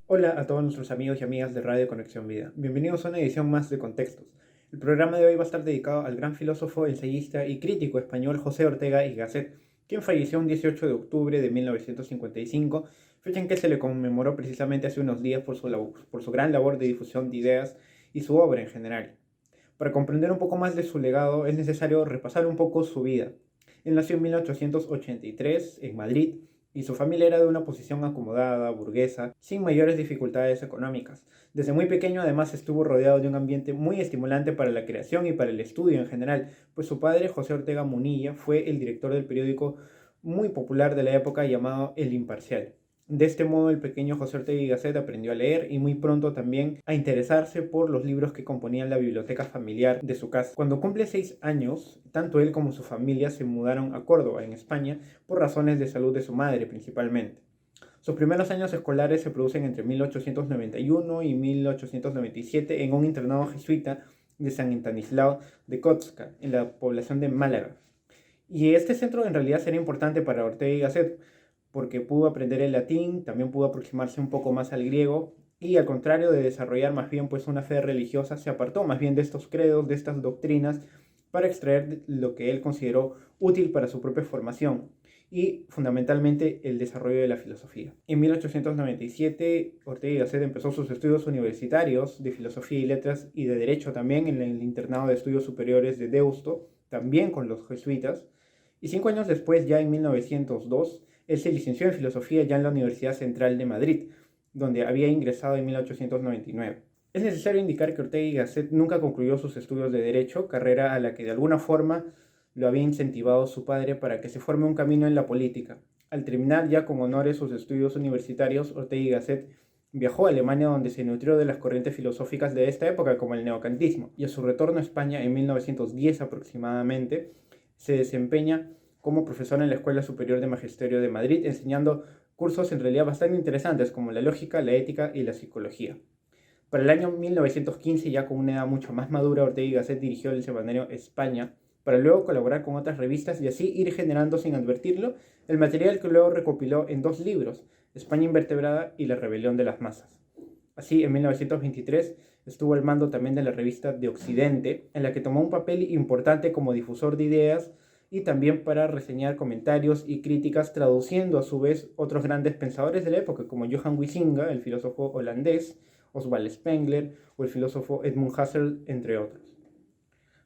Hola a todos nuestros amigos y amigas de Radio Conexión Vida. Bienvenidos a una edición más de Contextos. El programa de hoy va a estar dedicado al gran filósofo, ensayista y crítico español José Ortega y Gasset, quien falleció un 18 de octubre de 1955, fecha en que se le conmemoró precisamente hace unos días por su gran labor de difusión de ideas y su obra en general. Para comprender un poco más de su legado es necesario repasar un poco su vida. Él nació en 1883 en Madrid y su familia era de una posición acomodada, burguesa, sin mayores dificultades económicas. Desde muy pequeño además estuvo rodeado de un ambiente muy estimulante para la creación y para el estudio en general, pues su padre, José Ortega Munilla, fue el director del periódico muy popular de la época llamado El Imparcial. De este modo, el pequeño José Ortega y Gasset aprendió a leer y muy pronto también a interesarse por los libros que componían la biblioteca familiar de su casa. Cuando cumple 6 años, tanto él como su familia se mudaron a Córdoba, en España, por razones de salud de su madre principalmente. Sus primeros años escolares se producen entre 1891 y 1897 en un internado jesuita de San Estanislao de Kostka, en la población de Málaga. Y este centro en realidad sería importante para Ortega y Gasset, porque pudo aprender el latín, también pudo aproximarse un poco más al griego, y al contrario de desarrollar más bien pues una fe religiosa, se apartó más bien de estos credos, de estas doctrinas, para extraer lo que él consideró útil para su propia formación y fundamentalmente el desarrollo de la filosofía. En 1897, Ortega y Gasset empezó sus estudios universitarios de filosofía y letras y de derecho también en el internado de estudios superiores de Deusto, también con los jesuitas, y 5 años después, ya en 1902, él se licenció en filosofía ya en la Universidad Central de Madrid, donde había ingresado en 1899. Es necesario indicar que Ortega y Gasset nunca concluyó sus estudios de Derecho, carrera a la que de alguna forma lo había incentivado su padre para que se forme un camino en la política. Al terminar ya con honores sus estudios universitarios, Ortega y Gasset viajó a Alemania, donde se nutrió de las corrientes filosóficas de esta época, como el neocantismo, y a su retorno a España en 1910 aproximadamente, se desempeña como profesor en la Escuela Superior de Magisterio de Madrid, enseñando cursos en realidad bastante interesantes como la lógica, la ética y la psicología. Para el año 1915, ya con una edad mucho más madura, Ortega y Gasset dirigió el semanario España, para luego colaborar con otras revistas y así ir generando, sin advertirlo, el material que luego recopiló en 2 libros, España Invertebrada y La Rebelión de las Masas. Así, en 1923 estuvo al mando también de la revista De Occidente, en la que tomó un papel importante como difusor de ideas y también para reseñar comentarios y críticas, traduciendo a su vez otros grandes pensadores de la época, como Johan Huizinga, el filósofo holandés, Oswald Spengler o el filósofo Edmund Husserl, entre otros.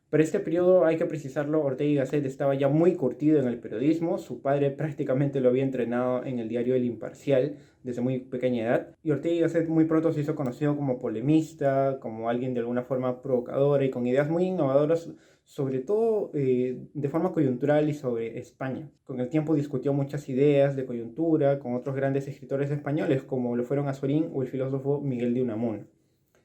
Para este periodo, hay que precisarlo, Ortega y Gasset estaba ya muy curtido en el periodismo, su padre prácticamente lo había entrenado en el diario El Imparcial desde muy pequeña edad, y Ortega y Gasset muy pronto se hizo conocido como polemista, como alguien de alguna forma provocadora y con ideas muy innovadoras, sobre todo de forma coyuntural y sobre España. Con el tiempo discutió muchas ideas de coyuntura con otros grandes escritores españoles, como lo fueron Azorín o el filósofo Miguel de Unamuno.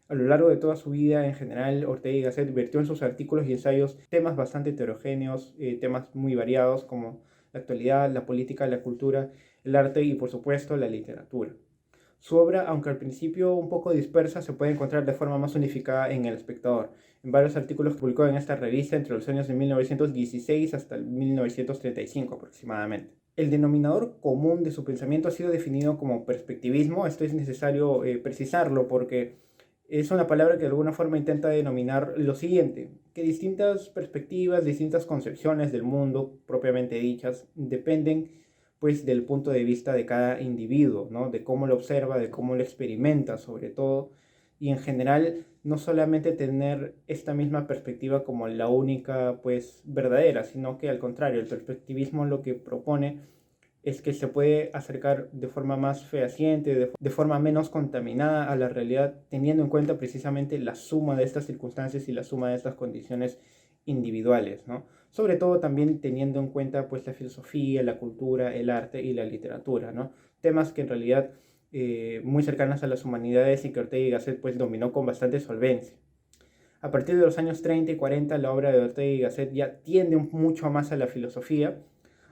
A lo largo de toda su vida, en general, Ortega y Gasset vertió en sus artículos y ensayos temas bastante heterogéneos, temas muy variados como la actualidad, la política, la cultura, el arte y, por supuesto, la literatura. Su obra, aunque al principio un poco dispersa, se puede encontrar de forma más unificada en El Espectador, en varios artículos que publicó en esta revista entre los años de 1916 hasta el 1935 aproximadamente. El denominador común de su pensamiento ha sido definido como perspectivismo. Esto es necesario precisarlo porque es una palabra que de alguna forma intenta denominar lo siguiente, que distintas perspectivas, distintas concepciones del mundo propiamente dichas dependen pues del punto de vista de cada individuo, ¿no? De cómo lo observa, de cómo lo experimenta sobre todo, y en general no solamente tener esta misma perspectiva como la única pues verdadera, sino que al contrario, el perspectivismo lo que propone es que se puede acercar de forma más fehaciente, de forma menos contaminada a la realidad, teniendo en cuenta precisamente la suma de estas circunstancias y la suma de estas condiciones individuales, ¿no? Sobre todo también teniendo en cuenta pues la filosofía, la cultura, el arte y la literatura, ¿no? Temas que en realidad muy cercanas a las humanidades y que Ortega y Gasset pues dominó con bastante solvencia. A partir de los años 30 y 40 la obra de Ortega y Gasset ya tiende mucho más a la filosofía,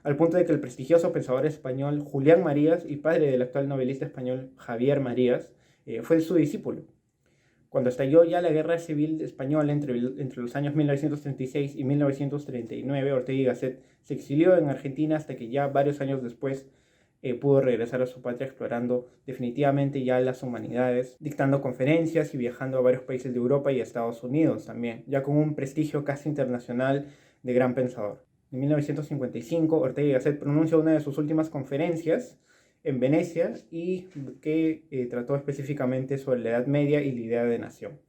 al punto de que el prestigioso pensador español Julián Marías y padre del actual novelista español Javier Marías fue su discípulo. Cuando estalló ya la Guerra Civil Española entre los años 1936 y 1939, Ortega y Gasset se exilió en Argentina hasta que ya varios años después pudo regresar a su patria explorando definitivamente ya las humanidades, dictando conferencias y viajando a varios países de Europa y a Estados Unidos también, ya con un prestigio casi internacional de gran pensador. En 1955, Ortega y Gasset pronuncia una de sus últimas conferencias en Venecia y que trató específicamente sobre la Edad Media y la idea de nación.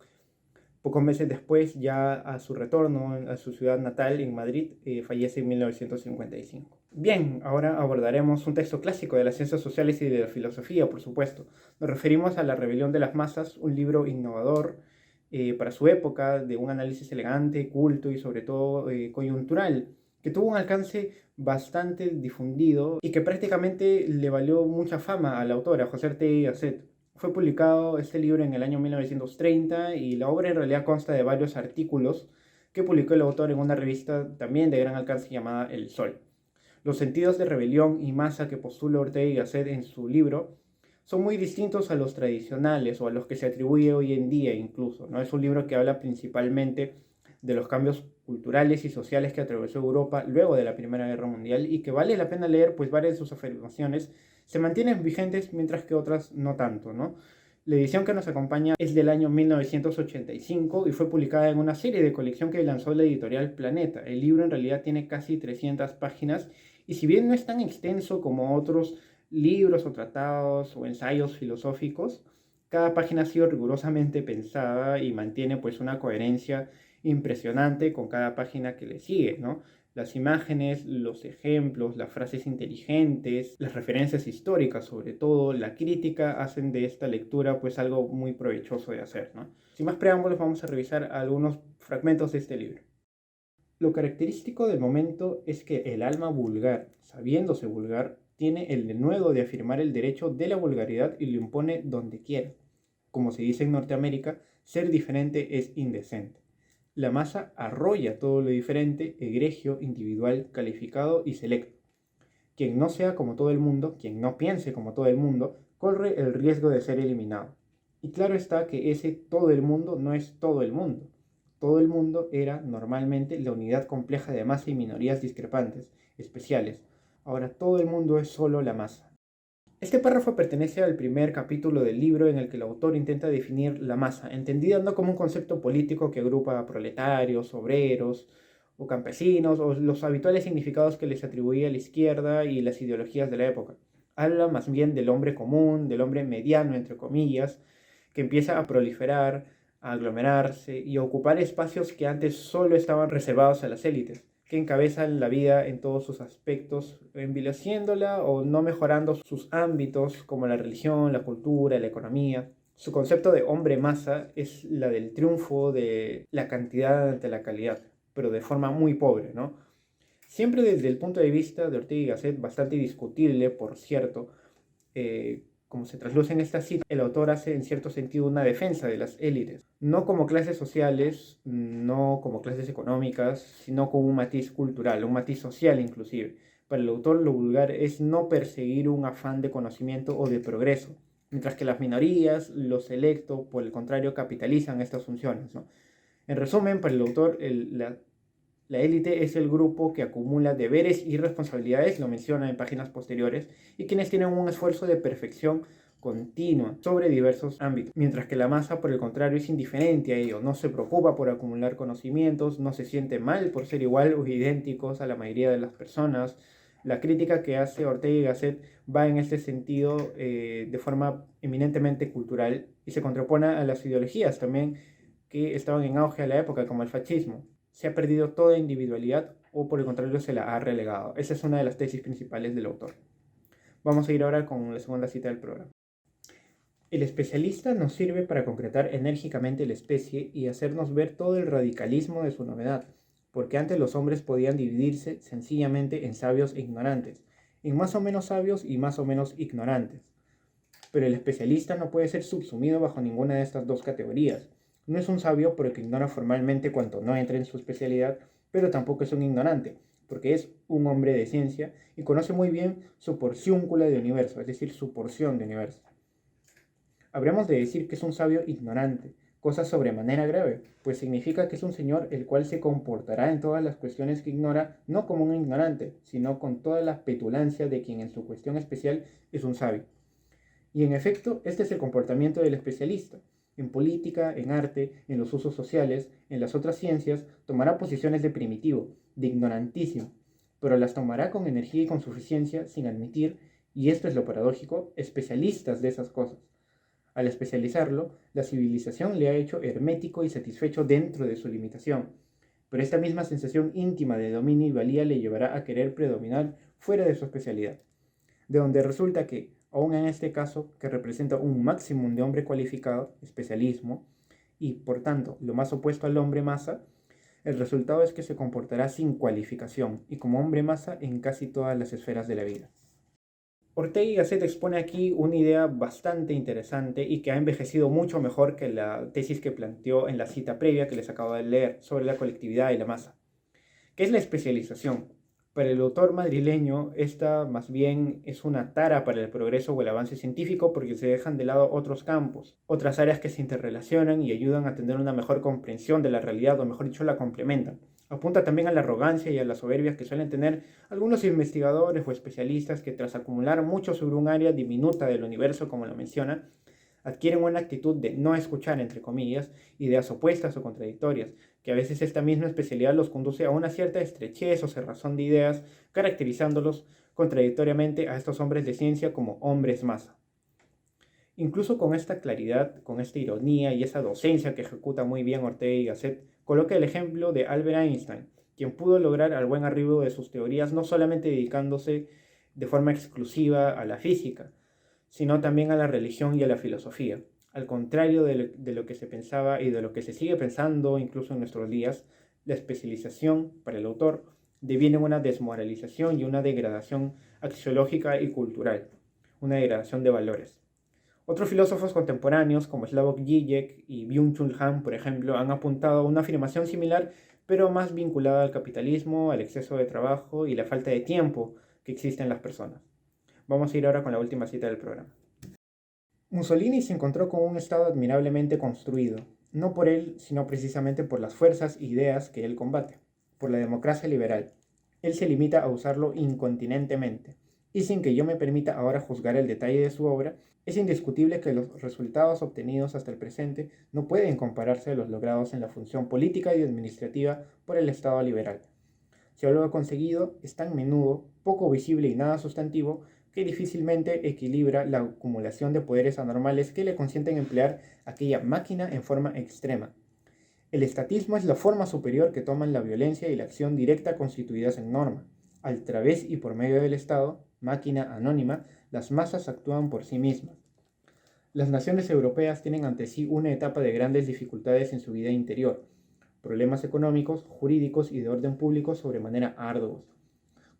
Pocos meses después, ya a su retorno a su ciudad natal en Madrid, fallece en 1955. Bien, ahora abordaremos un texto clásico de las ciencias sociales y de la filosofía, por supuesto. Nos referimos a La rebelión de las masas, un libro innovador para su época, de un análisis elegante, culto y sobre todo coyuntural, que tuvo un alcance bastante difundido y que prácticamente le valió mucha fama a la autora, José Ortega y Gasset. Fue publicado este libro en el año 1930 y la obra en realidad consta de varios artículos que publicó el autor en una revista también de gran alcance llamada El Sol. Los sentidos de rebelión y masa que postula Ortega y Gasset en su libro son muy distintos a los tradicionales o a los que se atribuye hoy en día incluso, ¿no? Es un libro que habla principalmente de los cambios culturales y sociales que atravesó Europa luego de la Primera Guerra Mundial y que vale la pena leer, pues varias de sus afirmaciones se mantienen vigentes mientras que otras no tanto, ¿no? La edición que nos acompaña es del año 1985 y fue publicada en una serie de colección que lanzó la editorial Planeta. El libro en realidad tiene casi 300 páginas y si bien no es tan extenso como otros libros o tratados o ensayos filosóficos, cada página ha sido rigurosamente pensada y mantiene pues una coherencia impresionante con cada página que le sigue, ¿no? Las imágenes, los ejemplos, las frases inteligentes, las referencias históricas sobre todo, la crítica hacen de esta lectura pues algo muy provechoso de hacer, ¿no? Sin más preámbulos vamos a revisar algunos fragmentos de este libro. Lo característico del momento es que el alma vulgar, sabiéndose vulgar, tiene el denuedo de afirmar el derecho de la vulgaridad y lo impone donde quiera. Como se dice en Norteamérica, ser diferente es indecente. La masa arrolla todo lo diferente, egregio, individual, calificado y selecto. Quien no sea como todo el mundo, quien no piense como todo el mundo, corre el riesgo de ser eliminado. Y claro está que ese todo el mundo no es todo el mundo. Todo el mundo era normalmente la unidad compleja de masa y minorías discrepantes, especiales. Ahora todo el mundo es solo la masa. Este párrafo pertenece al primer capítulo del libro en el que el autor intenta definir la masa, entendida no como un concepto político que agrupa a proletarios, obreros o campesinos, o los habituales significados que les atribuía la izquierda y las ideologías de la época. Habla más bien del hombre común, del hombre mediano, entre comillas, que empieza a proliferar, a aglomerarse y a ocupar espacios que antes solo estaban reservados a las élites, que encabezan la vida en todos sus aspectos, envileciéndola o no mejorando sus ámbitos como la religión, la cultura, la economía. Su concepto de hombre masa es la del triunfo de la cantidad ante la calidad, pero de forma muy pobre, ¿no? Siempre desde el punto de vista de Ortega y Gasset, bastante discutible, por cierto, como se trasluce en esta cita, el autor hace en cierto sentido una defensa de las élites, no como clases sociales, no como clases económicas, sino con un matiz cultural, un matiz social inclusive. Para el autor lo vulgar es no perseguir un afán de conocimiento o de progreso, mientras que las minorías, lo selecto, por el contrario, capitalizan estas funciones, ¿no? En resumen, para el autor, la élite es el grupo que acumula deberes y responsabilidades, lo menciona en páginas posteriores, y quienes tienen un esfuerzo de perfección continua sobre diversos ámbitos, mientras que la masa, por el contrario, es indiferente a ello, no se preocupa por acumular conocimientos, no se siente mal por ser igual o idénticos a la mayoría de las personas. La crítica que hace Ortega y Gasset va en este sentido de forma eminentemente cultural y se contrapone a las ideologías también que estaban en auge a la época, como el fascismo. Se ha perdido toda individualidad o por el contrario se la ha relegado. Esa es una de las tesis principales del autor. Vamos a ir ahora con la segunda cita del programa. El especialista nos sirve para concretar enérgicamente la especie y hacernos ver todo el radicalismo de su novedad, porque antes los hombres podían dividirse sencillamente en sabios e ignorantes, en más o menos sabios y más o menos ignorantes. Pero el especialista no puede ser subsumido bajo ninguna de estas dos categorías. No es un sabio porque ignora formalmente cuanto no entre en su especialidad, pero tampoco es un ignorante, porque es un hombre de ciencia y conoce muy bien su porciúncula de universo, es decir, su porción de universo. Habríamos de decir que es un sabio ignorante, cosa sobremanera grave, pues significa que es un señor el cual se comportará en todas las cuestiones que ignora, no como un ignorante, sino con toda la petulancia de quien en su cuestión especial es un sabio. Y en efecto, este es el comportamiento del especialista. En política, en arte, en los usos sociales, en las otras ciencias, tomará posiciones de primitivo, de ignorantísimo, pero las tomará con energía y con suficiencia sin admitir, y esto es lo paradójico, especialistas de esas cosas. Al especializarlo, la civilización le ha hecho hermético y satisfecho dentro de su limitación, pero esta misma sensación íntima de dominio y valía le llevará a querer predominar fuera de su especialidad, de donde resulta que, aun en este caso, que representa un máximo de hombre cualificado, especialismo, y por tanto lo más opuesto al hombre masa, el resultado es que se comportará sin cualificación y como hombre masa en casi todas las esferas de la vida. Ortega y Gasset expone aquí una idea bastante interesante y que ha envejecido mucho mejor que la tesis que planteó en la cita previa que les acabo de leer sobre la colectividad y la masa, que es la especialización. Para el autor madrileño, esta más bien es una tara para el progreso o el avance científico porque se dejan de lado otros campos, otras áreas que se interrelacionan y ayudan a tener una mejor comprensión de la realidad, o mejor dicho, la complementan. Apunta también a la arrogancia y a la soberbia que suelen tener algunos investigadores o especialistas que tras acumular mucho sobre un área diminuta del universo, como lo menciona, adquieren una actitud de no escuchar, entre comillas, ideas opuestas o contradictorias, que a veces esta misma especialidad los conduce a una cierta estrechez o cerrazón de ideas, caracterizándolos contradictoriamente a estos hombres de ciencia como hombres masa. Incluso con esta claridad, con esta ironía y esa docencia que ejecuta muy bien Ortega y Gasset, coloca el ejemplo de Albert Einstein, quien pudo lograr al buen arribo de sus teorías no solamente dedicándose de forma exclusiva a la física, sino también a la religión y a la filosofía. Al contrario de lo que se pensaba y de lo que se sigue pensando incluso en nuestros días, la especialización para el autor deviene una desmoralización y una degradación axiológica y cultural, una degradación de valores. Otros filósofos contemporáneos como Slavoj Žižek y Byung-Chul Han, por ejemplo, han apuntado a una afirmación similar, pero más vinculada al capitalismo, al exceso de trabajo y la falta de tiempo que existe en las personas. Vamos a ir ahora con la última cita del programa. Mussolini se encontró con un Estado admirablemente construido, no por él, sino precisamente por las fuerzas e ideas que él combate, por la democracia liberal. Él se limita a usarlo incontinentemente, y sin que yo me permita ahora juzgar el detalle de su obra, es indiscutible que los resultados obtenidos hasta el presente no pueden compararse a los logrados en la función política y administrativa por el Estado liberal. Si algo ha conseguido es tan menudo, poco visible y nada sustantivo, que difícilmente equilibra la acumulación de poderes anormales que le consienten emplear aquella máquina en forma extrema. El estatismo es la forma superior que toman la violencia y la acción directa constituidas en norma. Al través y por medio del Estado, máquina anónima, las masas actúan por sí mismas. Las naciones europeas tienen ante sí una etapa de grandes dificultades en su vida interior, problemas económicos, jurídicos y de orden público sobremanera arduos.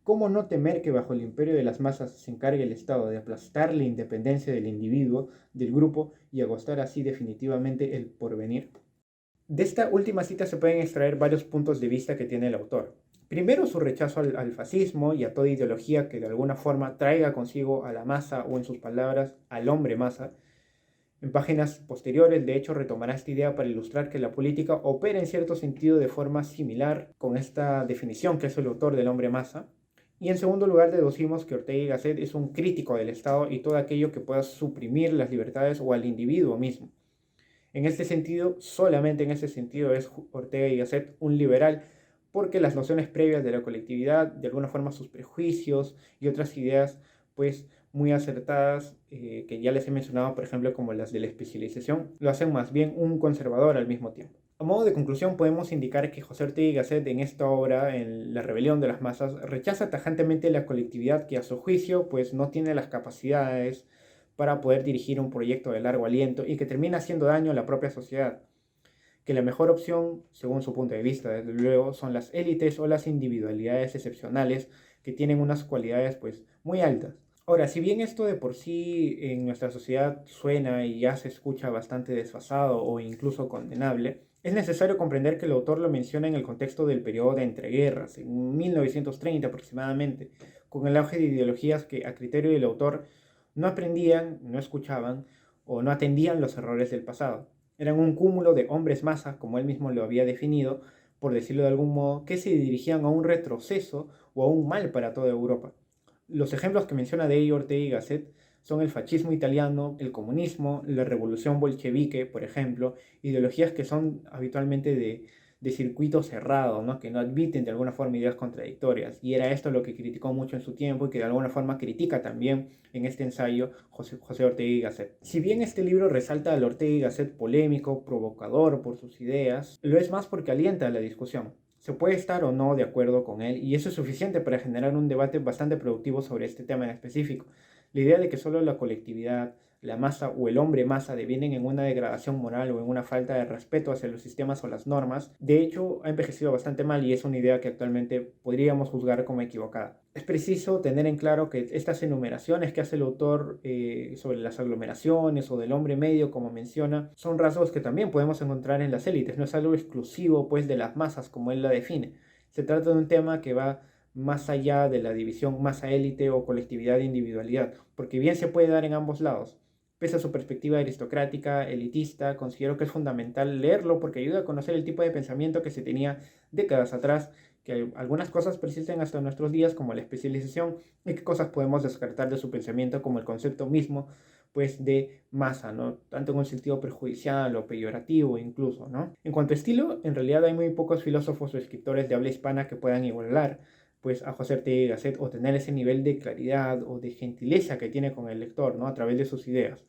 ¿Cómo no temer que bajo el imperio de las masas se encargue el Estado de aplastar la independencia del individuo, del grupo y agostar así definitivamente el porvenir? De esta última cita se pueden extraer varios puntos de vista que tiene el autor. Primero, su rechazo al fascismo y a toda ideología que de alguna forma traiga consigo a la masa o, en sus palabras, al hombre masa. En páginas posteriores, de hecho, retomará esta idea para ilustrar que la política opera en cierto sentido de forma similar con esta definición que es el autor del hombre masa. Y en segundo lugar, deducimos que Ortega y Gasset es un crítico del Estado y todo aquello que pueda suprimir las libertades o al individuo mismo. En este sentido, solamente en ese sentido es Ortega y Gasset un liberal, porque las nociones previas de la colectividad, de alguna forma sus prejuicios y otras ideas, pues muy acertadas, que ya les he mencionado, por ejemplo, como las de la especialización, lo hacen más bien un conservador al mismo tiempo. A modo de conclusión, podemos indicar que José Ortega y Gasset en esta obra, en La rebelión de las masas, rechaza tajantemente la colectividad que a su juicio pues no tiene las capacidades para poder dirigir un proyecto de largo aliento y que termina haciendo daño a la propia sociedad. Que la mejor opción, según su punto de vista, desde luego, son las élites o las individualidades excepcionales que tienen unas cualidades pues muy altas. Ahora, si bien esto de por sí en nuestra sociedad suena y ya se escucha bastante desfasado o incluso condenable, es necesario comprender que el autor lo menciona en el contexto del periodo de entreguerras, en 1930 aproximadamente, con el auge de ideologías que a criterio del autor no aprendían, no escuchaban o no atendían los errores del pasado. Eran un cúmulo de hombres masa, como él mismo lo había definido, por decirlo de algún modo, que se dirigían a un retroceso o a un mal para toda Europa. Los ejemplos que menciona de ello Ortega y Gasset son el fascismo italiano, el comunismo, la revolución bolchevique, por ejemplo, ideologías que son habitualmente de circuito cerrado, ¿no? Que no admiten de alguna forma ideas contradictorias. Y era esto lo que criticó mucho en su tiempo y que de alguna forma critica también en este ensayo José Ortega y Gasset. Si bien este libro resalta al Ortega y Gasset polémico, provocador por sus ideas, lo es más porque alienta a la discusión. Se puede estar o no de acuerdo con él y eso es suficiente para generar un debate bastante productivo sobre este tema en específico. La idea de que solo la colectividad, la masa o el hombre masa devienen en una degradación moral o en una falta de respeto hacia los sistemas o las normas, de hecho ha envejecido bastante mal y es una idea que actualmente podríamos juzgar como equivocada. Es preciso tener en claro que estas enumeraciones que hace el autor sobre las aglomeraciones o del hombre medio, como menciona, son rasgos que también podemos encontrar en las élites, no es algo exclusivo pues de las masas como él la define. Se trata de un tema que va más allá de la división masa-élite o colectividad-individualidad, porque bien se puede dar en ambos lados. Pese a su perspectiva aristocrática, elitista, considero que es fundamental leerlo porque ayuda a conocer el tipo de pensamiento que se tenía décadas atrás, que algunas cosas persisten hasta nuestros días como la especialización y qué cosas podemos descartar de su pensamiento como el concepto mismo pues de masa, ¿no? Tanto en un sentido perjudicial o peyorativo incluso, ¿no? En cuanto a estilo, en realidad hay muy pocos filósofos o escritores de habla hispana que puedan igualar pues a José Ortega y Gasset o tener ese nivel de claridad o de gentileza que tiene con el lector, ¿no? A través de sus ideas.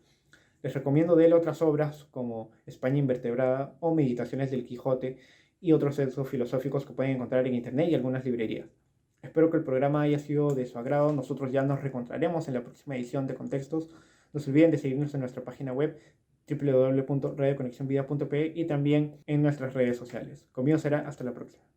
Les recomiendo de él otras obras como España invertebrada o Meditaciones del Quijote y otros textos filosóficos que pueden encontrar en internet y algunas librerías. Espero que el programa haya sido de su agrado. Nosotros ya nos reencontraremos en la próxima edición de Contextos. No se olviden de seguirnos en nuestra página web www.radioconexionvida.pe y también en nuestras redes sociales. Conmigo será hasta la próxima.